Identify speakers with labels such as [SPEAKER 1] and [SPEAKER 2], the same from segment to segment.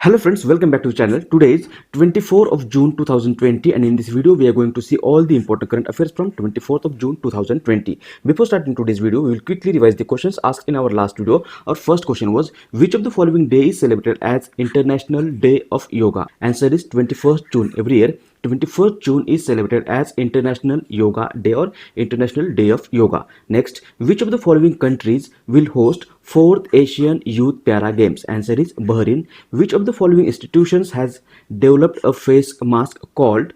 [SPEAKER 1] Hello friends, welcome back to the channel. Today is 24th of June 2020 and in this video we are going to see all the important current affairs from 24th of June 2020. Before starting today's video, we will quickly revise the questions asked in our last video. Our first question was, which of the following day is celebrated as International Day of Yoga? Answer is 21st June. Every year 21st June is celebrated as International Yoga Day or International Day of Yoga. Next, which of the following countries will host 4th Asian Youth Para Games? Answer is Bahrain. Which of the following institutions has developed a face mask called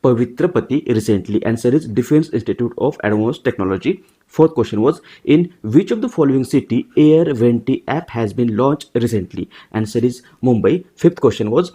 [SPEAKER 1] Pavitra Pati recently? Answer is Defense Institute of Advanced Technology. Fourth question was, in which of the following city Air Venti app has been launched recently? Answer is Mumbai. Fifth question was,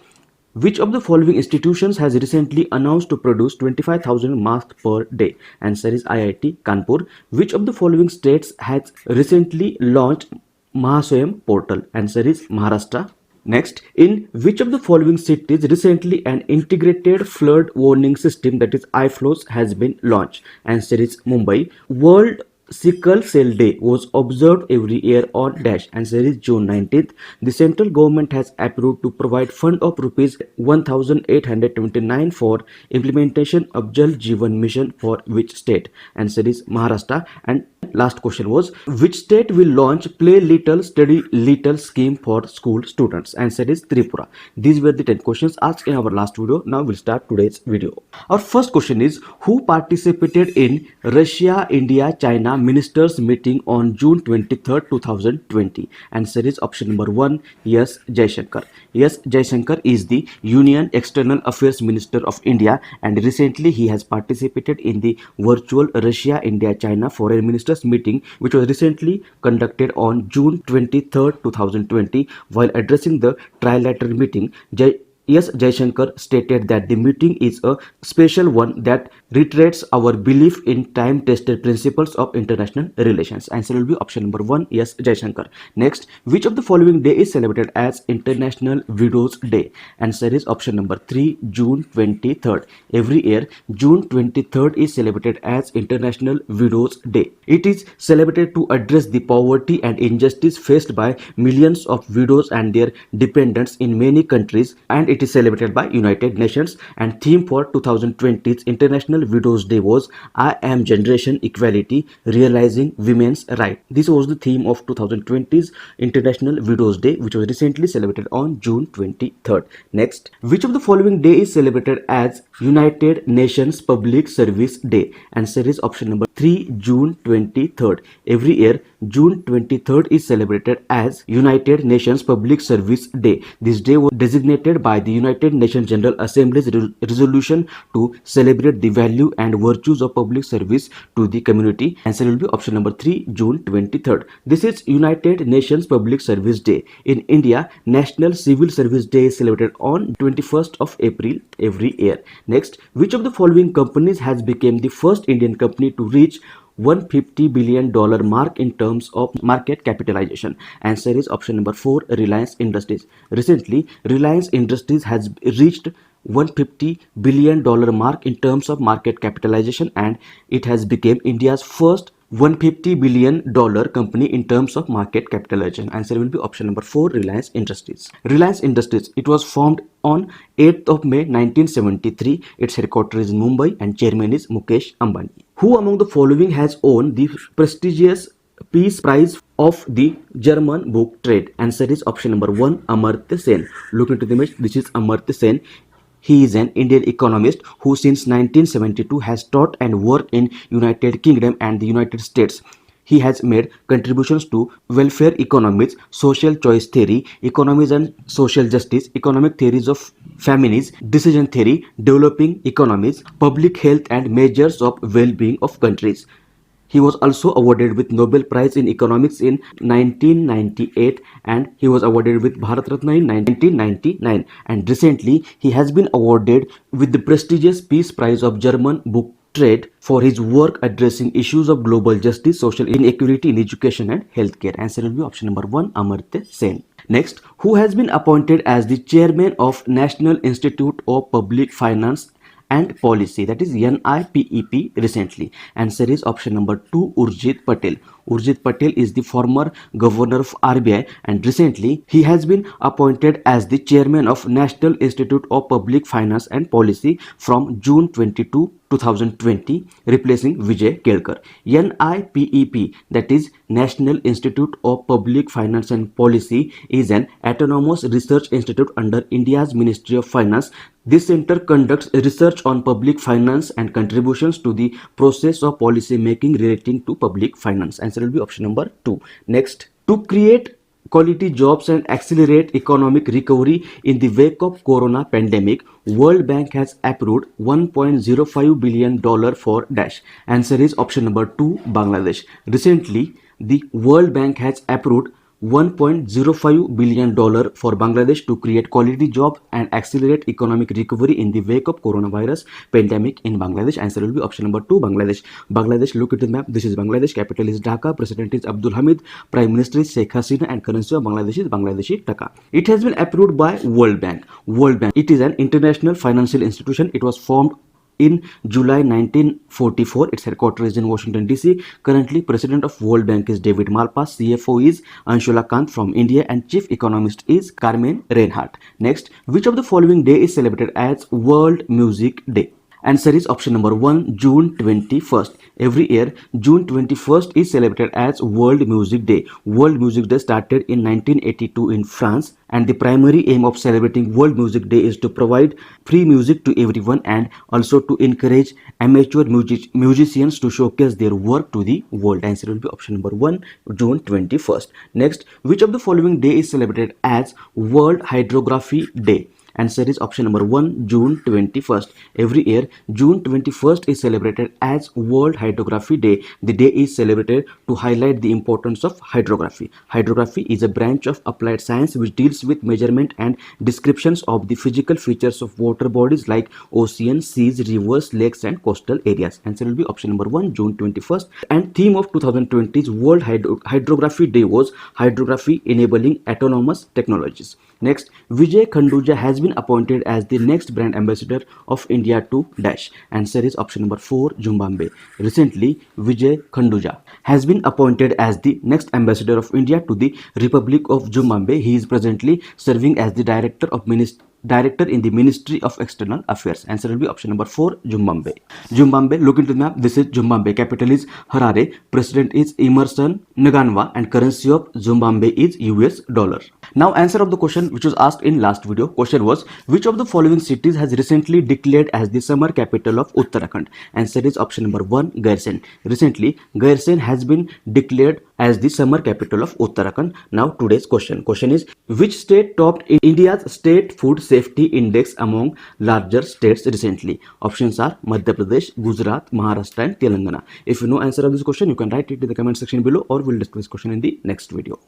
[SPEAKER 1] which of the following institutions has recently announced to produce 25,000 masks per day? Answer is IIT Kanpur. Which of the following states has recently launched Mahaswayam portal? Answer is Maharashtra. Next, in which of the following cities recently an integrated flood warning system, that is iFlows, has been launched? Answer is Mumbai. World Sickle Cell Day was observed every year on dash. Answer is June 19th. The central government has approved to provide fund of rupees 1,829 for implementation of Jal Jeevan Mission for which state? Answer is Maharashtra. And last question was, which state will launch Play Little Study Little scheme for school students? Answer is Tripura. These were the 10 questions asked in our last video. Now we'll start today's video. Our first question is, who participated in Russia, India, China Ministers meeting on June 23rd, 2020? Answer is option number 1, S. Jaishankar. S. Jaishankar is the Union External Affairs Minister of India and recently he has participated in the virtual Russia, India, China Foreign Ministers meeting which was recently conducted on June 23rd, 2020. While addressing the trilateral meeting, S. Jaishankar stated that the meeting is a special one that reiterates our belief in time-tested principles of international relations. Answer will be option number 1, S. Jaishankar. Next, which of the following day is celebrated as International Widows Day? Answer is option number 3, June 23rd. Every year, June 23rd is celebrated as International Widows Day. It is celebrated to address the poverty and injustice faced by millions of widows and their dependents in many countries, and it is celebrated by United Nations. And theme for 2020's International Widows Day was I Am Generation Equality, Realizing Women's Right. This was the theme of 2020's International Widows Day which was recently celebrated on June 23rd. Next, which of the following day is celebrated as United Nations Public Service Day? Answer is option number 3, June 23rd. Every year, June 23rd is celebrated as United Nations Public Service Day. This day was designated by the United Nations General Assembly's resolution to celebrate the value and virtues of public service to the community. Answer will be option number 3, June 23rd. This is United Nations Public Service Day. In India, National Civil Service Day is celebrated on 21st of April every year. Next, which of the following companies has become the first Indian company to reach $150 billion mark in terms of market capitalization? Answer is option number 4, Reliance Industries. Recently, Reliance Industries has reached $150 billion mark in terms of market capitalization and it has become India's first $150 billion company in terms of market capitalization. Answer will be option number 4, Reliance Industries. Reliance Industries, it was formed on 8th of May 1973. Its headquarters is in Mumbai and chairman is Mukesh Ambani. Who among the following has won the prestigious Peace Prize of the German book trade? Answer is option number 1, Amartya Sen. Look into the image. This is Amartya Sen. He is an Indian economist who since 1972 has taught and worked in United Kingdom and the United States. He has made contributions to welfare economics, social choice theory, economies and social justice, economic theories of famines, decision theory, developing economies, public health and measures of well-being of countries. He was also awarded with Nobel Prize in Economics in 1998 and he was awarded with Bharat Ratna in 1999. And recently, he has been awarded with the prestigious Peace Prize of German book trade for his work addressing issues of global justice, social inequality in education and healthcare. Answer will be option number 1, Amartya Sen. Next, who has been appointed as the chairman of National Institute of Public Finance and Policy, that is NIPEP recently? Answer is option number 2, Urjit Patel. Urjit Patel is the former governor of RBI, and recently he has been appointed as the chairman of National Institute of Public Finance and Policy from June 22, 2020, replacing Vijay Kelkar. NIPEP, that is National Institute of Public Finance and Policy, is an autonomous research institute under India's Ministry of Finance. This center conducts research on public finance and contributions to the process of policy making relating to public finance. Answer will be option number 2. Next, to create quality jobs and accelerate economic recovery in the wake of corona pandemic, World Bank has approved $1.05 billion for dash. Answer is option number 2, Bangladesh. Recently, the World Bank has approved $1.05 billion for Bangladesh to create quality jobs and accelerate economic recovery in the wake of coronavirus pandemic in Bangladesh. Answer will be option number 2, Bangladesh. Bangladesh, look at the map. This is Bangladesh. Capital is Dhaka. President is Abdul Hamid. Prime Minister is Sheikh Hasina, and currency of Bangladesh is Bangladeshi Taka. It has been approved by World Bank. World Bank, it is an international financial institution. It was formed in July 1944. Its headquarters is in Washington DC. Currently, President of World Bank is David Malpass. CFO is Anshula Kant from India, and Chief Economist is Carmen Reinhardt. Next, which of the following day is celebrated as World Music Day? Answer is option number 1, June 21st. Every year, June 21st is celebrated as World Music Day. World Music Day started in 1982 in France, and the primary aim of celebrating World Music Day is to provide free music to everyone and also to encourage amateur musicians to showcase their work to the world. Answer will be option number 1, June 21st. Next, which of the following day is celebrated as World Hydrography Day? Answer is option number 1, June 21st. Every year, June 21st is celebrated as World Hydrography Day. The day is celebrated to highlight the importance of hydrography. Hydrography is a branch of applied science which deals with measurement and descriptions of the physical features of water bodies like oceans, seas, rivers, lakes, and coastal areas. Answer will be option number 1, June 21st. And theme of 2020's World Hydrography Day was Hydrography Enabling Autonomous Technologies. Next, Vijay Khanduja has been appointed as the next brand ambassador of India to dash. Answer is option number 4, Zimbabwe. Recently, Vijay Khanduja has been appointed as the next ambassador of India to the Republic of Zimbabwe. He is presently serving as the director in the Ministry of External Affairs. Answer will be option number 4, Zimbabwe. Zimbabwe, look into the map. This is Zimbabwe. Capital is Harare. President is Emerson Mnangagwa, and currency of Zimbabwe is US dollar. Now, answer of the question which was asked in last video. Question was, which of the following cities has recently declared as the summer capital of Uttarakhand? Answer is option number 1, Gairsen. Recently, Gairsen has been declared as the summer capital of Uttarakhand. Now, today's question. Question is, which state topped India's state food safety index among larger states recently? Options are Madhya Pradesh, Gujarat, Maharashtra, and Telangana. If you know answer of this question, you can write it in the comment section below, or we'll discuss this question in the next video.